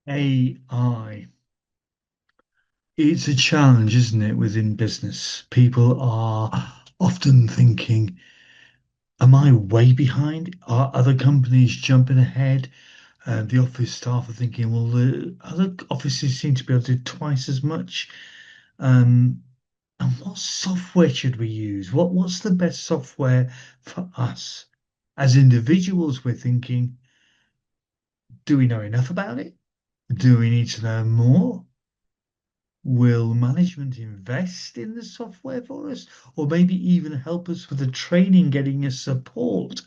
AI. It's a challenge, isn't it, within business? People are often thinking, am I way behind? Are other companies jumping ahead? And the office staff are thinking, well, the other offices seem to be able to do twice as much. Um, and what software should we use? What's the best software for us? As individuals, we're thinking, do we know enough about it? Do we need to know more? Will management invest in the software for us, or maybe even help us with the training, getting us support?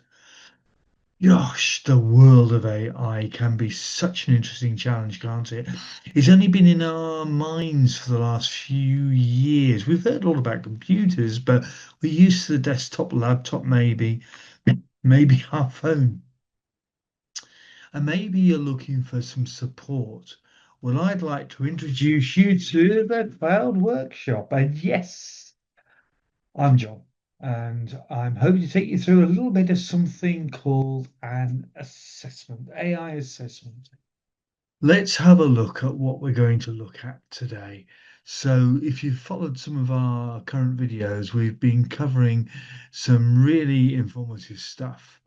Gosh, the world of AI can be such an interesting challenge, can't it? It's only been in our minds for the last few years. We've heard all about computers, but we're used to the desktop, laptop, maybe our phone. And maybe you're looking for some support. Well, I'd like to introduce you to the Cloud Workshop. And yes, I'm John, and I'm hoping to take you through a little bit of something called an assessment, AI assessment. Let's have a look at what we're going to look at today. So, if you've followed some of our current videos, we've been covering some really informative stuff,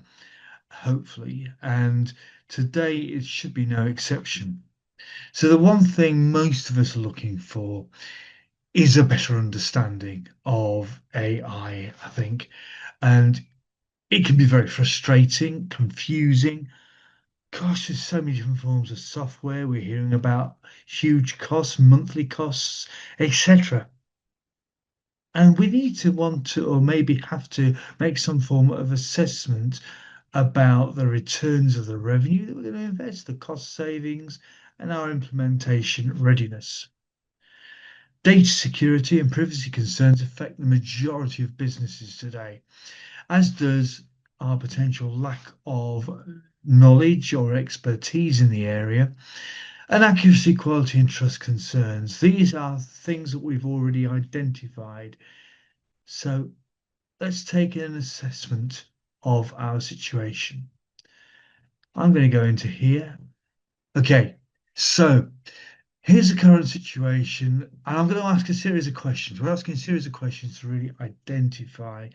hopefully, and today it should be no exception. So, the one thing most of us are looking for is a better understanding of I think. And it can be very frustrating, confusing. Gosh, there's so many different forms of software. We're hearing about huge costs, monthly costs, etc. And we need to want to, or maybe have to, make some form of assessment about the returns of the revenue that we're going to invest, the cost savings, and our implementation readiness. Data security and privacy concerns affect the majority of businesses today, as does our potential lack of knowledge or expertise in the area, and accuracy, quality, and trust concerns. These are things that we've already identified. So let's take an assessment of our situation. I'm going to go into here. Okay, so here's the current situation, and I'm going to ask a series of questions. We're asking a series of questions to really identify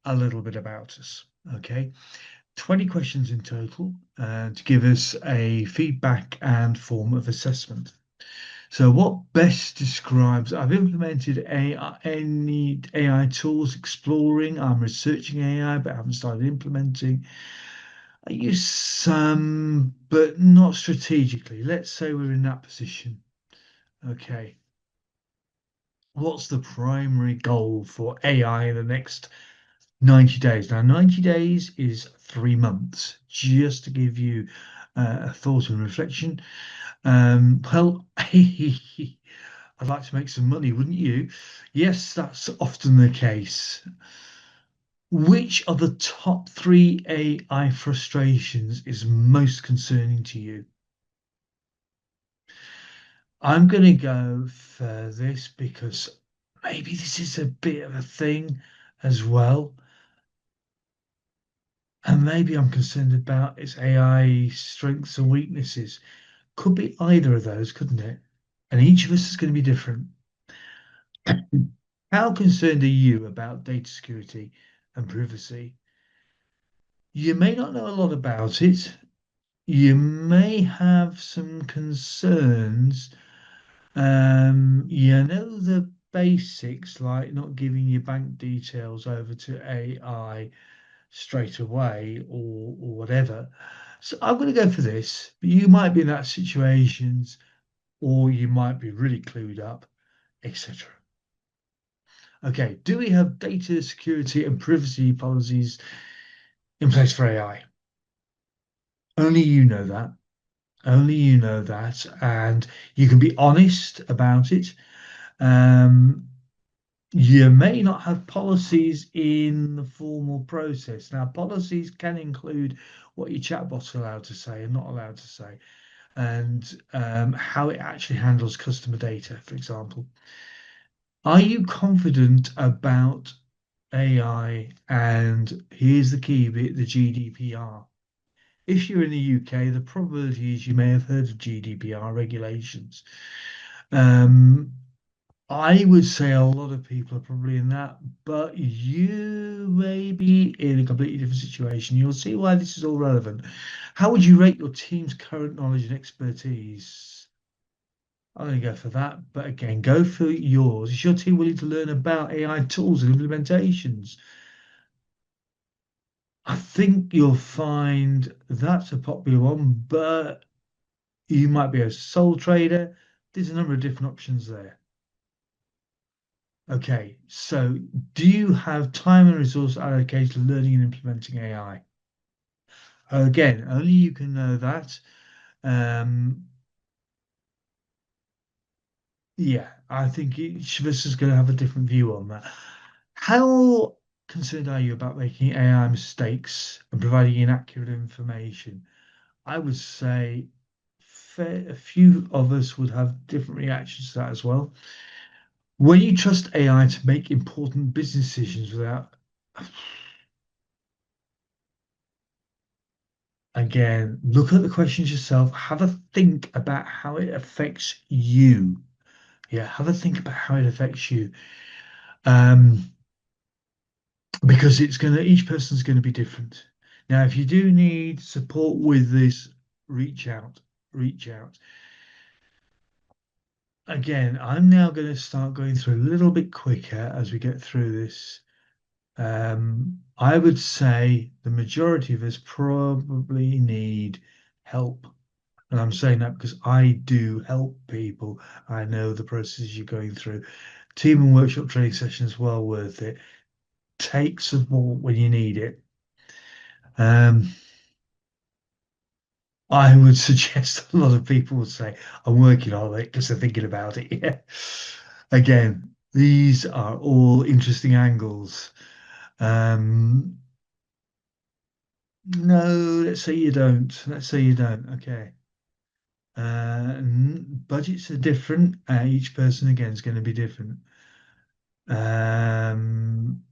a little bit about us. Okay, 20 questions in total to give us a feedback and form of assessment. So, what best describes? I've implemented any AI tools, exploring. I'm researching AI, but haven't started implementing. I use some, but not strategically. Let's say we're in that position. Okay. What's the primary goal for AI in the next 90 days? Now, 90 days is 3 months, just to give you a thought and reflection. Well, I'd like to make some money, wouldn't you? Yes, that's often the case. Which of the top three AI frustrations is most concerning to you? I'm going to go for this because maybe this is a bit of a thing as well. And maybe I'm concerned about its AI strengths and weaknesses. Could be either of those, couldn't it? And each of us is going to be different. How concerned are you about data security and privacy? You may not know a lot about it. You may have some concerns. You know the basics, like not giving your bank details over to AI straight away or whatever. So I'm going to go for this. But you might be in that situations, or you might be really clued up, etc. Okay, do we have data security and privacy policies in place for AI? Only you know that. Only you know that, and you can be honest about it. Um, you may not have policies in the formal process. Now, policies can include what your chatbot's allowed to say and not allowed to say, and how it actually handles customer data, for example. Are you confident about AI? And here's the key bit, the GDPR. if you're in the UK, the probability is you may have heard of GDPR regulations. Um, I would say a lot of people are probably in that, but you may be in a completely different situation. You'll see why this is all relevant. How would you rate your team's current knowledge and expertise? I'm going to go for that, but again, go for yours. Is your team willing to learn about AI tools and implementations? I think you'll find that's a popular one, but you might be a sole trader. There's a number of different options there. Okay, so do you have time and resource allocated to learning and implementing AI? Again, only you can know that. Um, yeah, I think each of us is going to have a different view on that. How concerned are you about making AI mistakes and providing inaccurate information? I would say a few of us would have different reactions to that as well. When you trust AI to make important business decisions without, again, look at the questions yourself, have a think about how it affects you. Yeah, have a think about how it affects you. Um, because each person's going to be different. Now, if you do need support with this, reach out, reach out. Again, I'm now going to start going through a little bit quicker as we get through this. I would say the majority of us probably need help. And I'm saying that because I do help people. I know the processes you're going through. Team and workshop training sessions well worth it. Take support when you need it. Um, I would suggest a lot of people would say, I'm working on it because they're thinking about it. Yeah. Again, these are all interesting angles. Um, no, let's say you don't. Let's say you don't. Okay. Budgets are different. Each person again is going to be different. Um,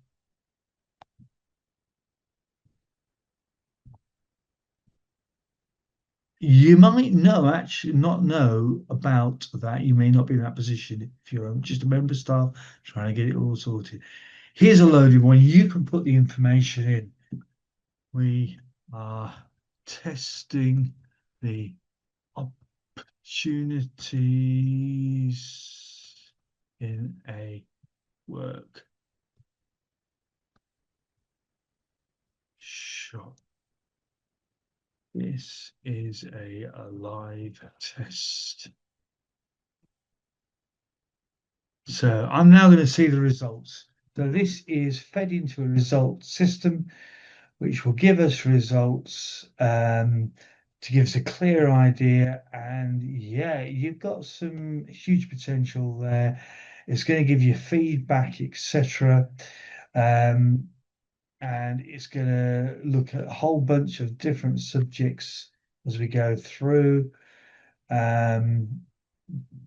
you might know, actually, not know about that. You may not be in that position if you're just a member of staff trying to get it all sorted. Here's a loaded one. You can put the information in. We are testing the opportunities in a workshop. This is a live test. So I'm now going to see the results. So this is fed into a result system, which will give us results to give us a clear idea. And yeah, you've got some huge potential there. It's going to give you feedback, etc. Um, and it's going to look at a whole bunch of different subjects as we go through. Um,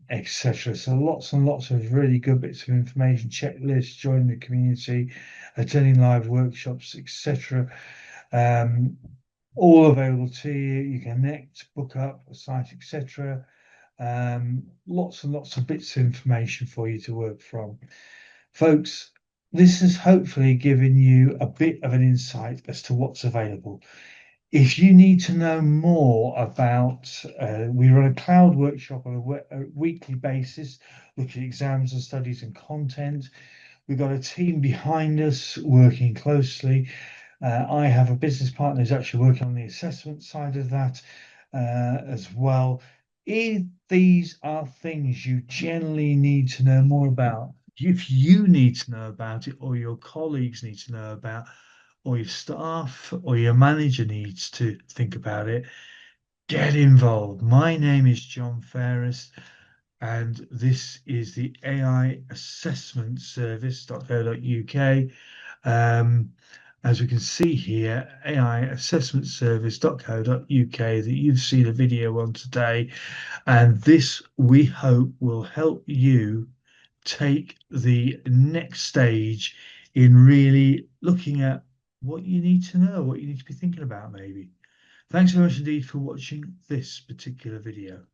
etc. So lots and lots of really good bits of information, checklists, joining the community, attending live workshops, etc. Um, all available to you. You can connect, book up a site, etc. Lots and lots of bits of information for you to work from. Folks, this has hopefully given you a bit of an insight as to what's available. If you need to know more about, we run a cloud workshop on a weekly basis, looking at exams and studies and content. We've got a team behind us working closely. I have a business partner who's actually working on the assessment side of that as well. If these are things you generally need to know more about, if you need to know about it or your colleagues need to know about, or your staff or your manager needs to think about it, get involved. My name is John Ferris, and this is the AI Assessment Service.co.uk. As we can see here, AI Assessment Service.co.uk that you've seen a video on today, and this we hope will help you take the next stage in really looking at what you need to know, what you need to be thinking about, maybe. Thanks very much indeed for watching this particular video.